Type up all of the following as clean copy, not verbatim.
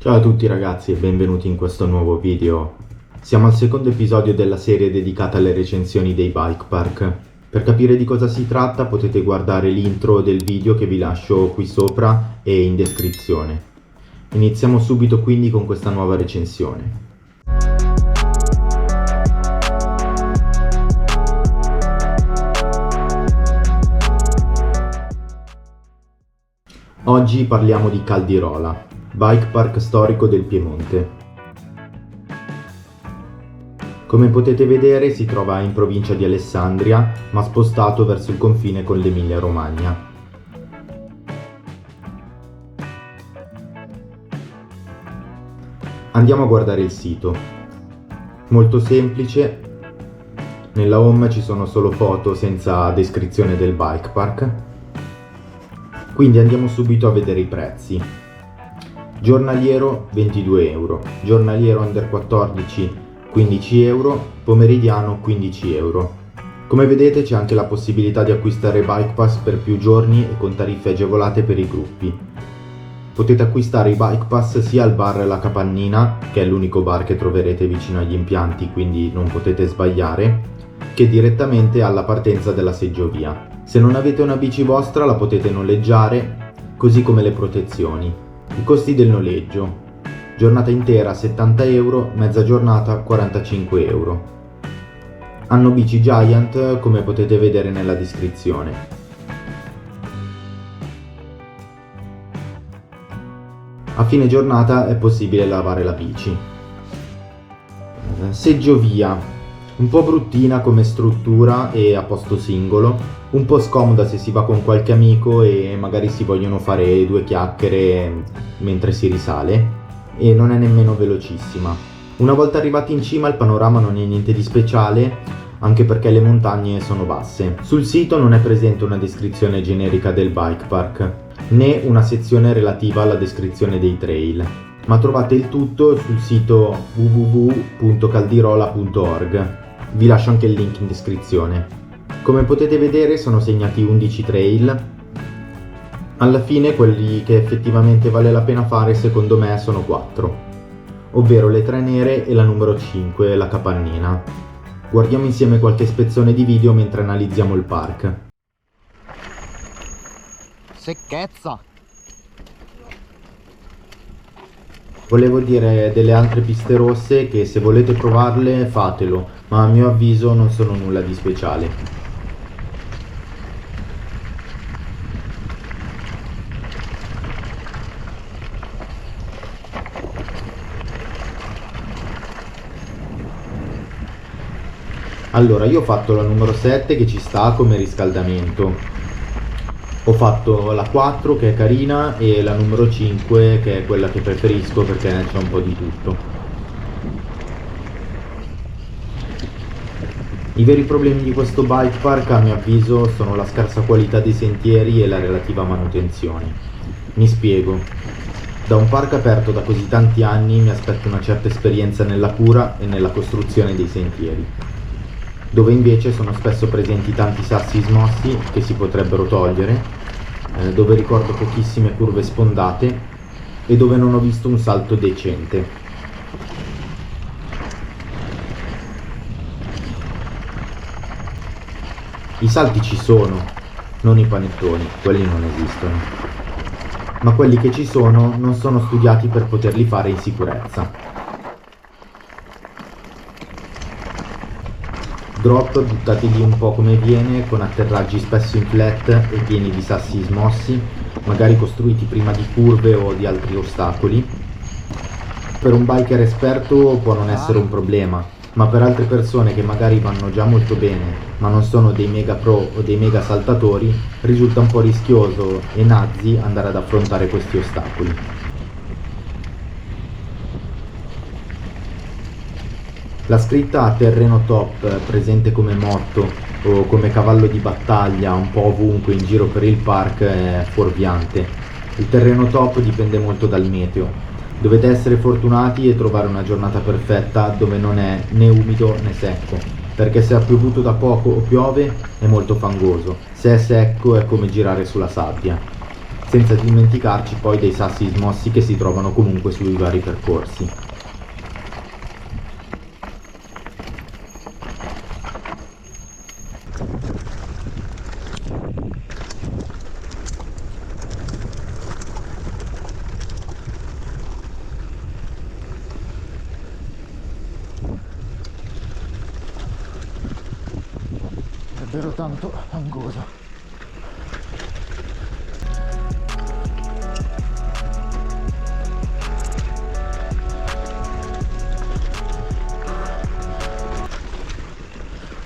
Ciao a tutti ragazzi e benvenuti in questo nuovo video. Siamo al secondo episodio della serie dedicata alle recensioni dei bike park. Per capire di cosa si tratta potete guardare l'intro del video che vi lascio qui sopra e in descrizione. Iniziamo subito quindi con questa nuova recensione. Oggi parliamo di Caldirola, bike park storico del Piemonte. Come potete vedere si trova in provincia di Alessandria, ma spostato verso il confine con l'Emilia Romagna. Andiamo a guardare il sito. Molto semplice, nella home ci sono solo foto senza descrizione del bike park. Quindi andiamo subito a vedere i prezzi. Giornaliero 22 euro, giornaliero under 14 15 euro, pomeridiano 15 euro. Come vedete c'è anche la possibilità di acquistare Bike Pass per più giorni e con tariffe agevolate per i gruppi. Potete acquistare i Bike Pass sia al bar La Capannina, che è l'unico bar che troverete vicino agli impianti, quindi non potete sbagliare, che direttamente alla partenza della seggiovia. Se non avete una bici vostra la potete noleggiare, così come le protezioni. I costi del noleggio: giornata intera 70 euro, mezza giornata 45 euro. Hanno bici Giant, come potete vedere nella descrizione. A fine giornata è possibile lavare la bici. Seggiovia: un po' bruttina come struttura e a posto singolo, un po' scomoda se si va con qualche amico e magari si vogliono fare due chiacchiere mentre si risale, e non è nemmeno velocissima. Una volta arrivati in cima il panorama non è niente di speciale, anche perché le montagne sono basse. Sul sito non è presente una descrizione generica del bike park, né una sezione relativa alla descrizione dei trail, ma trovate il tutto sul sito www.caldirola.org. Vi lascio anche il link in descrizione. Come potete vedere sono segnati 11 trail. Alla fine quelli che effettivamente vale la pena fare secondo me sono 4, ovvero le 3 nere e la numero 5, la Capannina. Guardiamo insieme qualche spezzone di video mentre analizziamo il park. Secchezza! Volevo dire delle altre piste rosse che se volete provarle fatelo, ma a mio avviso non sono nulla di speciale. Allora, io ho fatto la numero 7 che ci sta come riscaldamento, ho fatto la 4 che è carina e la numero 5 che è quella che preferisco perché c'è un po' di tutto. I veri problemi di questo bike park a mio avviso sono la scarsa qualità dei sentieri e la relativa manutenzione. Mi spiego. Da un park aperto da così tanti anni mi aspetto una certa esperienza nella cura e nella costruzione dei sentieri, dove invece sono spesso presenti tanti sassi smossi che si potrebbero togliere, dove ricordo pochissime curve spondate e dove non ho visto un salto decente. I salti ci sono, non i panettoni, quelli non esistono, ma quelli che ci sono non sono studiati per poterli fare in sicurezza. Drop buttati lì un po' come viene, con atterraggi spesso in flat e pieni di sassi smossi, magari costruiti prima di curve o di altri ostacoli. Per un biker esperto può non essere un problema, ma per altre persone che magari vanno già molto bene, ma non sono dei mega pro o dei mega saltatori, risulta un po' rischioso e nazzi andare ad affrontare questi ostacoli. La scritta terreno top, presente come motto o come cavallo di battaglia un po' ovunque in giro per il park, è fuorviante. Il terreno top dipende molto dal meteo. Dovete essere fortunati e trovare una giornata perfetta dove non è né umido né secco, perché se ha piovuto da poco o piove è molto fangoso, se è secco è come girare sulla sabbia. senza dimenticarci poi dei sassi smossi che si trovano comunque sui vari percorsi. È davvero tanto angoso.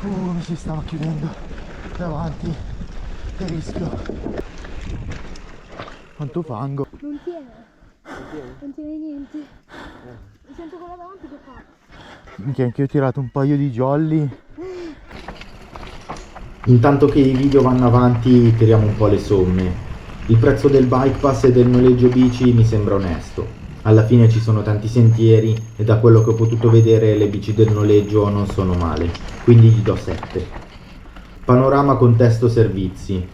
Mi si stava chiudendo davanti, che rischio. Quanto fango. Non tiene niente. Mi sento quella davanti che fa. Minchia, anche io ho tirato un paio di jolly. Intanto che i video vanno avanti tiriamo un po' le somme. Il prezzo del bike pass e del noleggio bici mi sembra onesto. Alla fine ci sono tanti sentieri e da quello che ho potuto vedere le bici del noleggio non sono male, quindi gli do 7. Panorama contesto servizi.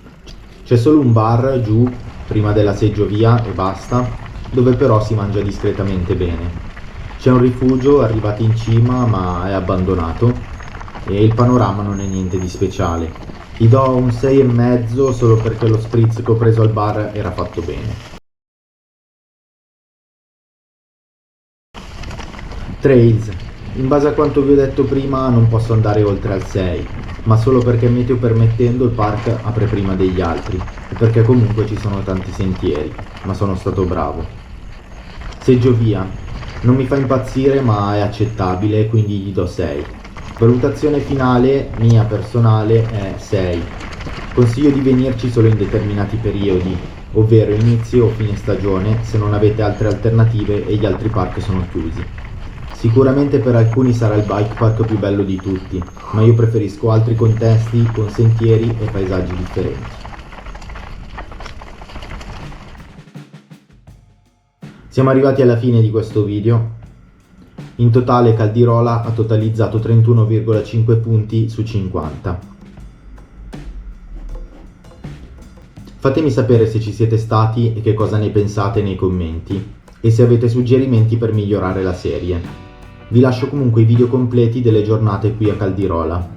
C'è solo un bar giù, prima della seggiovia e basta, dove però si mangia discretamente bene. C'è un rifugio arrivati in cima ma è abbandonato e il panorama non è niente di speciale. Gli do un 6,5 solo perché lo spritz che ho preso al bar era fatto bene. Trails. In base a quanto vi ho detto prima non posso andare oltre al 6, ma solo perché meteo permettendo il park apre prima degli altri e perché comunque ci sono tanti sentieri, ma sono stato bravo. Seggiovia. Non mi fa impazzire ma è accettabile, quindi gli do 6. Valutazione finale mia personale è 6. Consiglio di venirci solo in determinati periodi, ovvero inizio o fine stagione, se non avete altre alternative e gli altri park sono chiusi. Sicuramente per alcuni sarà il bike park più bello di tutti, ma io preferisco altri contesti con sentieri e paesaggi differenti. Siamo arrivati alla fine di questo video. In totale Caldirola ha totalizzato 31,5 punti su 50. Fatemi sapere se ci siete stati e che cosa ne pensate nei commenti e se avete suggerimenti per migliorare la serie. Vi lascio comunque i video completi delle giornate qui a Caldirola.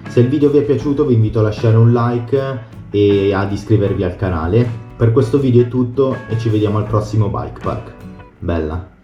Se il video vi è piaciuto vi invito a lasciare un like e ad iscrivervi al canale. Per questo video è tutto e ci vediamo al prossimo bike park. Bella!